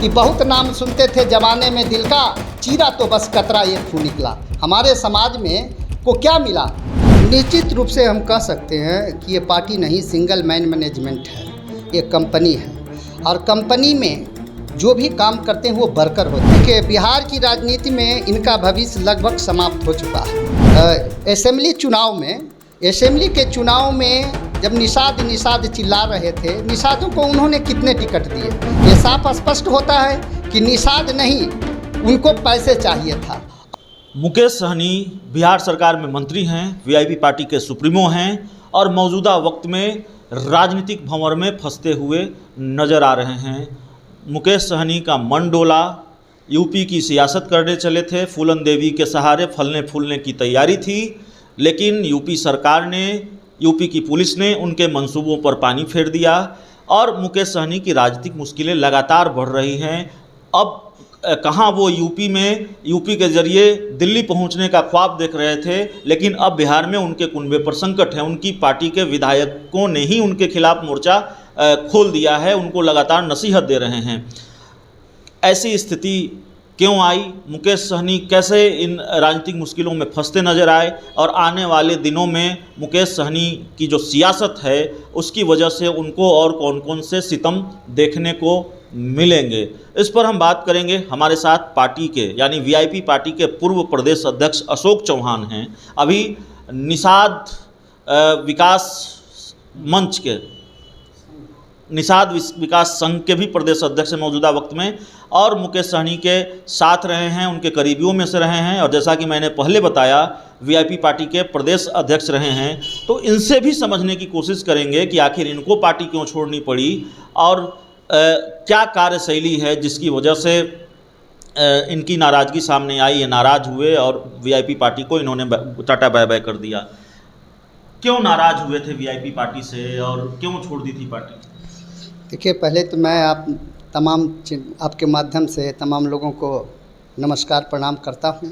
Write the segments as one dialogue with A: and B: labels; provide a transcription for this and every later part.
A: कि बहुत नाम सुनते थे जमाने में दिल का, चीरा तो बस कतरा एक फूल निकला। हमारे समाज में को क्या मिला? निश्चित रूप से हम कह सकते हैं कि ये पार्टी नहीं, सिंगल मैन मैनेजमेंट है, ये कंपनी है। और कंपनी में जो भी काम करते हैं वो वर्कर होते हैं कि बिहार की राजनीति में इनका भविष्य लगभग समाप्त हो चुका है। असेंबली के चुनाव में जब निषाद चिल्ला रहे थे, निषादों को उन्होंने कितने टिकट दिए? ये साफ स्पष्ट होता है कि निषाद नहीं, उनको पैसे चाहिए था।
B: मुकेश सहनी बिहार सरकार में मंत्री हैं, वीआईपी पार्टी के सुप्रीमो हैं और मौजूदा वक्त में राजनीतिक भंवर में फंसते हुए नज़र आ रहे हैं। मुकेश सहनी का मन डोला, यूपी की सियासत करने चले थे, फूलन देवी के सहारे फलने फूलने की तैयारी थी, लेकिन यूपी सरकार ने, यूपी की पुलिस ने उनके मंसूबों पर पानी फेर दिया और मुकेश सहनी की राजनीतिक मुश्किलें लगातार बढ़ रही हैं। अब कहाँ वो यूपी के जरिए दिल्ली पहुंचने का ख्वाब देख रहे थे, लेकिन अब बिहार में उनके कुनबे पर संकट है। उनकी पार्टी के विधायकों ने ही उनके खिलाफ मोर्चा खोल दिया है, उनको लगातार नसीहत दे रहे हैं। ऐसी स्थिति क्यों आई? मुकेश सहनी कैसे इन राजनीतिक मुश्किलों में फंसते नजर आए और आने वाले दिनों में मुकेश सहनी की जो सियासत है उसकी वजह से उनको और कौन कौन से सितम देखने को मिलेंगे, इस पर हम बात करेंगे। हमारे साथ पार्टी के यानी वीआईपी पार्टी के पूर्व प्रदेश अध्यक्ष अशोक चौहान हैं, अभी निषाद विकास संघ के भी प्रदेश अध्यक्ष हैं मौजूदा वक्त में, और मुकेश सहनी के साथ रहे हैं, उनके करीबियों में से रहे हैं, और जैसा कि मैंने पहले बताया वीआईपी पार्टी के प्रदेश अध्यक्ष रहे हैं। तो इनसे भी समझने की कोशिश करेंगे कि आखिर इनको पार्टी क्यों छोड़नी पड़ी और क्या कार्यशैली है जिसकी वजह से इनकी नाराज़गी सामने आई, ये नाराज़ हुए और वीआईपी पार्टी को इन्होंने टाटा बाय बाय कर दिया। क्यों नाराज़ हुए थे वीआईपी पार्टी से और क्यों छोड़ दी थी पार्टी?
A: देखिए, पहले तो मैं आपके माध्यम से तमाम लोगों को नमस्कार प्रणाम करता हूं।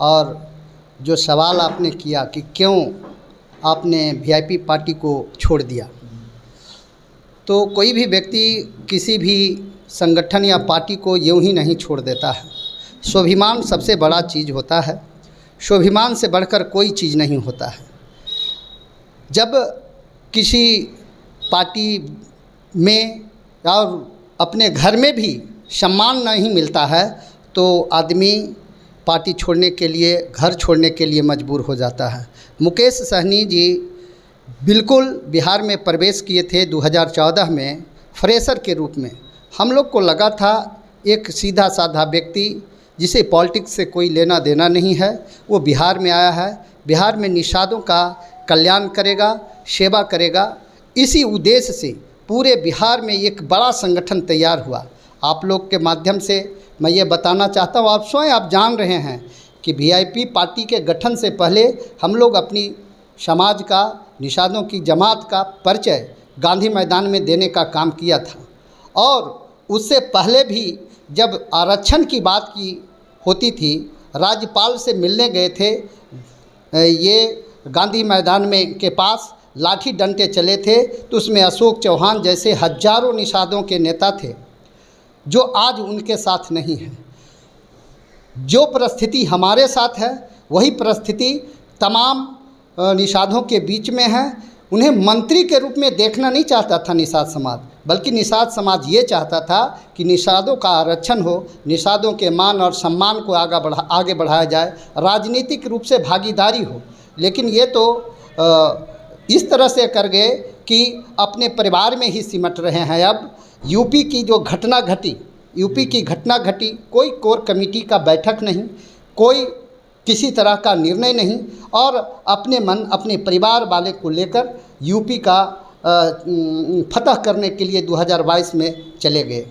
A: और जो सवाल आपने किया कि क्यों आपने वीआईपी पार्टी को छोड़ दिया, तो कोई भी व्यक्ति किसी भी संगठन या पार्टी को यूँ ही नहीं छोड़ देता है। स्वाभिमान सबसे बड़ा चीज़ होता है, स्वाभिमान से बढ़कर कोई चीज़ नहीं होता है। जब किसी पार्टी में और अपने घर में भी सम्मान नहीं मिलता है तो आदमी पार्टी छोड़ने के लिए, घर छोड़ने के लिए मजबूर हो जाता है। मुकेश सहनी जी बिल्कुल बिहार में प्रवेश किए थे 2014 में फ्रेशर के रूप में। हम लोग को लगा था एक सीधा साधा व्यक्ति जिसे पॉलिटिक्स से कोई लेना देना नहीं है, वो बिहार में आया है, बिहार में निषादों का कल्याण करेगा, सेवा करेगा। इसी उद्देश्य से पूरे बिहार में एक बड़ा संगठन तैयार हुआ। आप लोग के माध्यम से मैं ये बताना चाहता हूँ, आप स्वयं आप जान रहे हैं कि वीआईपी पार्टी के गठन से पहले हम लोग अपनी समाज का, निषादों की जमात का परिचय गांधी मैदान में देने का काम किया था। और उससे पहले भी जब आरक्षण की बात की होती थी, राज्यपाल से मिलने गए थे, ये गांधी मैदान में के पास लाठी डंडे चले थे, तो उसमें अशोक चौहान जैसे हजारों निषादों के नेता थे जो आज उनके साथ नहीं है। जो परिस्थिति हमारे साथ है वही परिस्थिति तमाम निषादों के बीच में है। उन्हें मंत्री के रूप में देखना नहीं चाहता था निषाद समाज, बल्कि निषाद समाज ये चाहता था कि निषादों का आरक्षण हो, निषादों के मान और सम्मान को आगे बढ़ाया जाए, राजनीतिक रूप से भागीदारी हो। लेकिन ये तो इस तरह से कर गए कि अपने परिवार में ही सिमट रहे हैं। अब यूपी की जो घटना घटी, कोई कोर कमेटी का बैठक नहीं, कोई किसी तरह का निर्णय नहीं, और अपने परिवार वाले को लेकर यूपी का फतह करने के लिए 2022 में चले गए।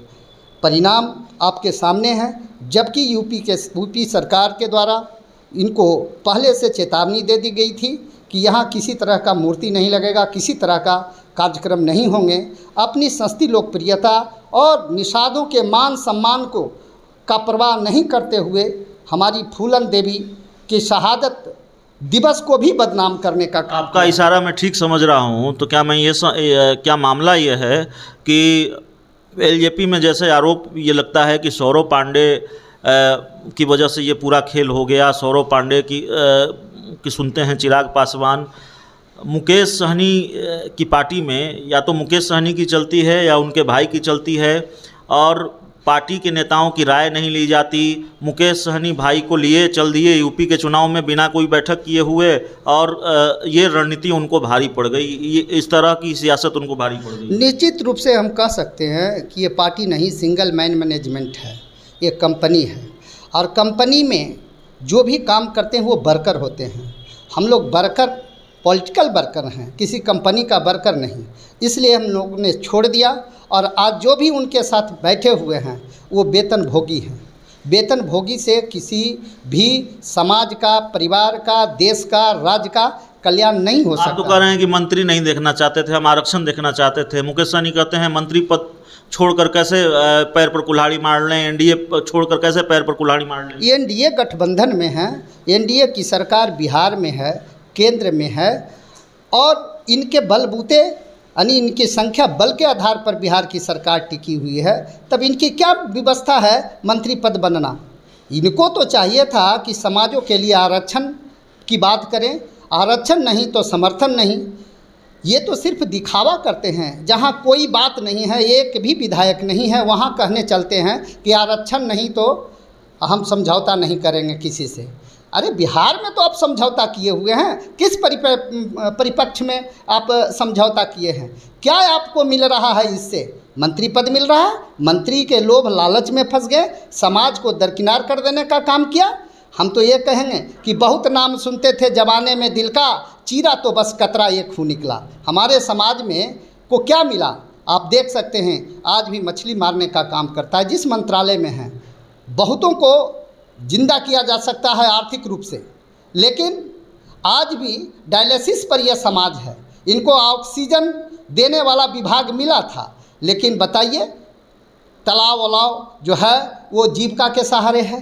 A: परिणाम आपके सामने है। जबकि यूपी सरकार के द्वारा इनको पहले से चेतावनी दे दी गई थी कि यहाँ किसी तरह का मूर्ति नहीं लगेगा, किसी तरह का कार्यक्रम नहीं होंगे। अपनी सस्ती लोकप्रियता और निषादों के मान सम्मान का परवाह नहीं करते हुए हमारी फूलन देवी की शहादत दिवस को भी बदनाम करने का काम।
B: आपका इशारा मैं ठीक समझ रहा हूँ, तो क्या मामला ये है कि एलजेपी में जैसे आरोप ये लगता है कि सौरव पांडे की वजह से ये पूरा खेल हो गया। सौरव पांडे की सुनते हैं चिराग पासवान। मुकेश सहनी की पार्टी में या तो मुकेश सहनी की चलती है या उनके भाई की चलती है, और पार्टी के नेताओं की राय नहीं ली जाती। मुकेश सहनी भाई को लिए चल दिए यूपी के चुनाव में बिना कोई बैठक किए हुए, और ये रणनीति उनको भारी पड़ गई। ये इस तरह की सियासत उनको भारी पड़ गई।
A: निश्चित रूप से हम कह सकते हैं कि ये पार्टी नहीं, सिंगल मैन मैनेजमेंट है, ये कंपनी है। और कंपनी में जो भी काम करते हैं वो वर्कर होते हैं। हम लोग वर्कर, पॉलिटिकल वर्कर हैं, किसी कंपनी का वर्कर नहीं। इसलिए हम लोगों ने छोड़ दिया, और आज जो भी उनके साथ बैठे हुए हैं वो वेतन भोगी हैं। वेतन भोगी से किसी भी समाज का, परिवार का, देश का, राज्य का कल्याण नहीं हो सकता।
B: आप तो कह रहे हैं कि मंत्री नहीं देखना चाहते थे, हम आरक्षण देखना चाहते थे। मुकेश सहनी कहते हैं मंत्री पद छोड़कर कैसे पैर पर कुल्हाड़ी मार लें, एनडीए छोड़कर कैसे पैर पर कुल्हाड़ी मार लें।
A: एनडीए गठबंधन में है, एनडीए की सरकार बिहार में है, केंद्र में है, और इनके बलबूते यानी इनकी संख्या बल के आधार पर बिहार की सरकार टिकी हुई है। तब इनकी क्या व्यवस्था है मंत्री पद बनना? इनको तो चाहिए था कि समाजों के लिए आरक्षण की बात करें, आरक्षण नहीं तो समर्थन नहीं। ये तो सिर्फ दिखावा करते हैं। जहाँ कोई बात नहीं है, एक भी विधायक नहीं है, वहाँ कहने चलते हैं कि आरक्षण नहीं तो हम समझौता नहीं करेंगे किसी से। अरे बिहार में तो आप समझौता किए हुए हैं, किस परिपक्ष में आप समझौता किए हैं? क्या आपको मिल रहा है इससे? मंत्री पद मिल रहा है, मंत्री के लोभ लालच में फंस गए, समाज को दरकिनार कर देने का काम किया। हम तो ये कहेंगे कि बहुत नाम सुनते थे जमाने में दिल का, चीरा तो बस कतरा एक खून निकला। हमारे समाज में को क्या मिला? आप देख सकते हैं आज भी मछली मारने का काम करता है जिस मंत्रालय में है। बहुतों को जिंदा किया जा सकता है आर्थिक रूप से, लेकिन आज भी डायलिसिस पर यह समाज है। इनको ऑक्सीजन देने वाला विभाग मिला था, लेकिन बताइए तालाब वालाव जो है वो जीविका के सहारे है।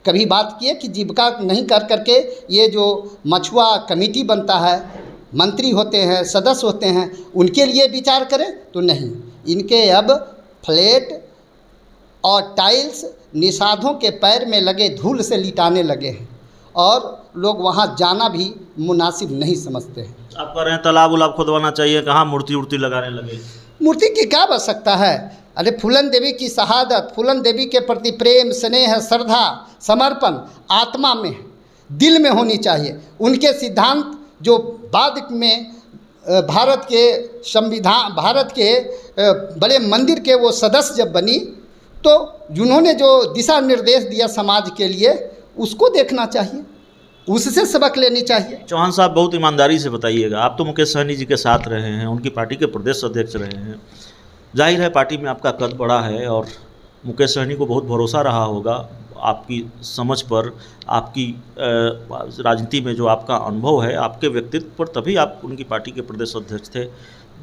A: कभी बात किए कि जीविका नहीं कर करके ये जो मछुआ कमेटी बनता है, मंत्री होते हैं, सदस्य होते हैं, उनके लिए विचार करें तो नहीं। इनके अब फ्लैट और टाइल्स निषादों के पैर में लगे धूल से लिटाने लगे हैं, और लोग वहाँ जाना भी मुनासिब नहीं समझते हैं।
B: आप कह रहे हैं तालाब उलाब खुदवाना चाहिए, कहाँ मूर्ति उर्ति लगाने लगे?
A: मूर्ति की क्या आवश्यकता है? अरे फूलन देवी की शहादत, फूलन देवी के प्रति प्रेम, स्नेह, श्रद्धा, समर्पण आत्मा में, दिल में होनी चाहिए। उनके सिद्धांत जो बाद में भारत के संविधान, भारत के बड़े मंदिर के वो सदस्य जब बनी, तो जिन्होंने जो दिशा निर्देश दिया समाज के लिए, उसको देखना चाहिए, उससे सबक लेनी चाहिए।
B: चौहान साहब, बहुत ईमानदारी से बताइएगा, आप तो मुकेश सहनी जी के साथ रहे हैं, उनकी पार्टी के प्रदेश अध्यक्ष रहे हैं। जाहिर है पार्टी में आपका कद बड़ा है, और मुकेश सहनी को बहुत भरोसा रहा होगा आपकी समझ पर, आपकी राजनीति में जो आपका अनुभव है, आपके व्यक्तित्व पर, तभी आप उनकी पार्टी के प्रदेश अध्यक्ष थे।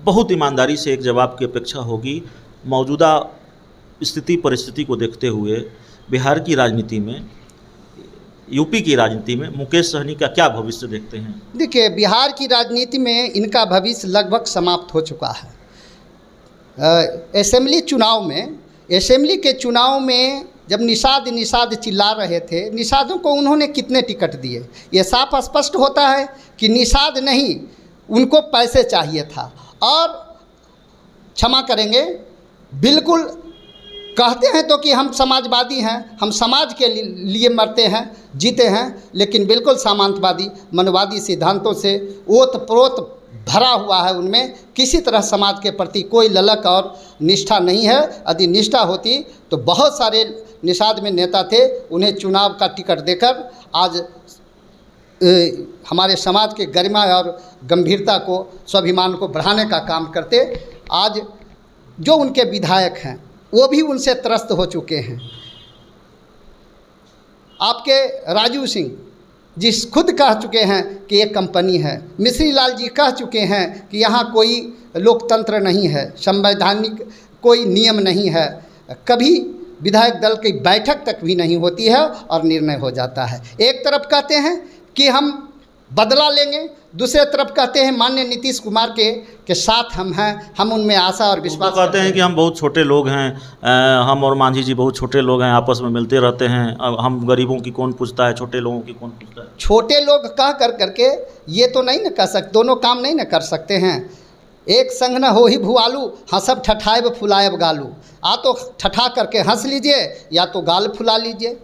B: बहुत ईमानदारी से एक जवाब की अपेक्षा होगी। मौजूदा स्थिति परिस्थिति को देखते हुए बिहार की राजनीति में, यूपी की राजनीति में मुकेश सहनी का क्या भविष्य देखते हैं? देखिए, बिहार की राजनीति में इनका भविष्य लगभग समाप्त हो चुका है।
A: असेंबली के चुनाव में जब निषाद चिल्ला रहे थे, निषादों को उन्होंने कितने टिकट दिए? ये साफ स्पष्ट होता है कि निषाद नहीं, उनको पैसे चाहिए था। और क्षमा करेंगे, बिल्कुल कहते हैं तो कि हम समाजवादी हैं, हम समाज के लिए मरते हैं, जीते हैं, लेकिन बिल्कुल सामंतवादी, मनवादी सिद्धांतों से ओत-प्रोत भरा हुआ है। उनमें किसी तरह समाज के प्रति कोई ललक और निष्ठा नहीं है। यदि निष्ठा होती तो बहुत सारे निषाद में नेता थे, उन्हें चुनाव का टिकट देकर आज हमारे समाज के गरिमा और गंभीरता को, स्वाभिमान को बढ़ाने का काम करते। आज जो उनके विधायक हैं वो भी उनसे त्रस्त हो चुके हैं। आपके राजू सिंह जी खुद कह चुके हैं कि ये कंपनी है। मिश्री लाल जी कह चुके हैं कि यहाँ कोई लोकतंत्र नहीं है, संवैधानिक कोई नियम नहीं है, कभी विधायक दल की बैठक तक भी नहीं होती है और निर्णय हो जाता है। एक तरफ कहते हैं कि हम बदला लेंगे, दूसरे तरफ कहते हैं माननीय नीतीश कुमार के साथ हम हैं, हम उनमें आशा और विश्वास
B: कहते हैं कि हम बहुत छोटे लोग हैं, हम और मांझी जी बहुत छोटे लोग हैं, आपस में मिलते रहते हैं, अब हम गरीबों की कौन पूछता है, छोटे लोगों की कौन पूछता है।
A: छोटे लोग कह करके ये तो नहीं न कर सकते, दोनों काम नहीं न कर सकते हैं। एक संग न हो ही भुआलू, हंसब ठठाएब फुलाएब गालू। आ तो ठठा करके हंस लीजिए या तो गाल फुला लीजिए।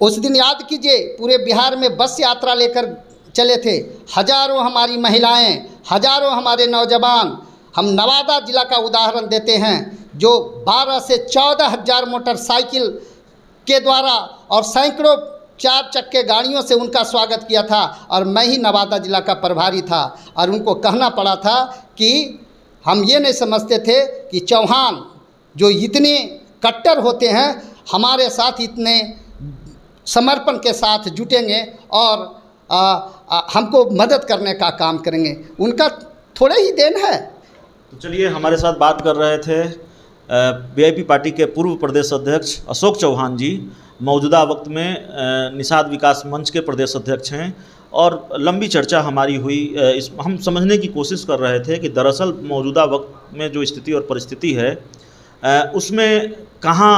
A: उस दिन याद कीजिए, पूरे बिहार में बस यात्रा लेकर चले थे, हजारों हमारी महिलाएं, हजारों हमारे नौजवान। हम नवादा जिला का उदाहरण देते हैं, जो 12 से 14 हज़ार मोटरसाइकिल के द्वारा और सैकड़ों 4 चक्के गाड़ियों से उनका स्वागत किया था। और मैं ही नवादा जिला का प्रभारी था और उनको कहना पड़ा था कि हम ये नहीं समझते थे कि चौहान जो इतने कट्टर होते हैं हमारे साथ इतने समर्पण के साथ जुटेंगे और हमको मदद करने का काम करेंगे। उनका थोड़े ही देन है।
B: तो चलिए, हमारे साथ बात कर रहे थे वीआईपी पार्टी के पूर्व प्रदेश अध्यक्ष अशोक चौहान जी, मौजूदा वक्त में निषाद विकास मंच के प्रदेश अध्यक्ष हैं। और लंबी चर्चा हमारी हुई, हम समझने की कोशिश कर रहे थे कि दरअसल मौजूदा वक्त में जो स्थिति और परिस्थिति है उसमें कहाँ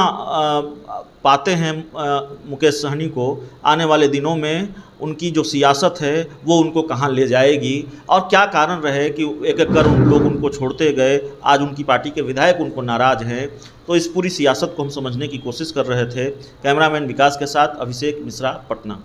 B: पाते हैं मुकेश सहनी को, आने वाले दिनों में उनकी जो सियासत है वो उनको कहाँ ले जाएगी और क्या कारण रहे कि एक एक कर लोग उनको छोड़ते गए, आज उनकी पार्टी के विधायक उनको नाराज़ हैं। तो इस पूरी सियासत को हम समझने की कोशिश कर रहे थे। कैमरामैन विकास के साथ अभिषेक मिश्रा, पटना।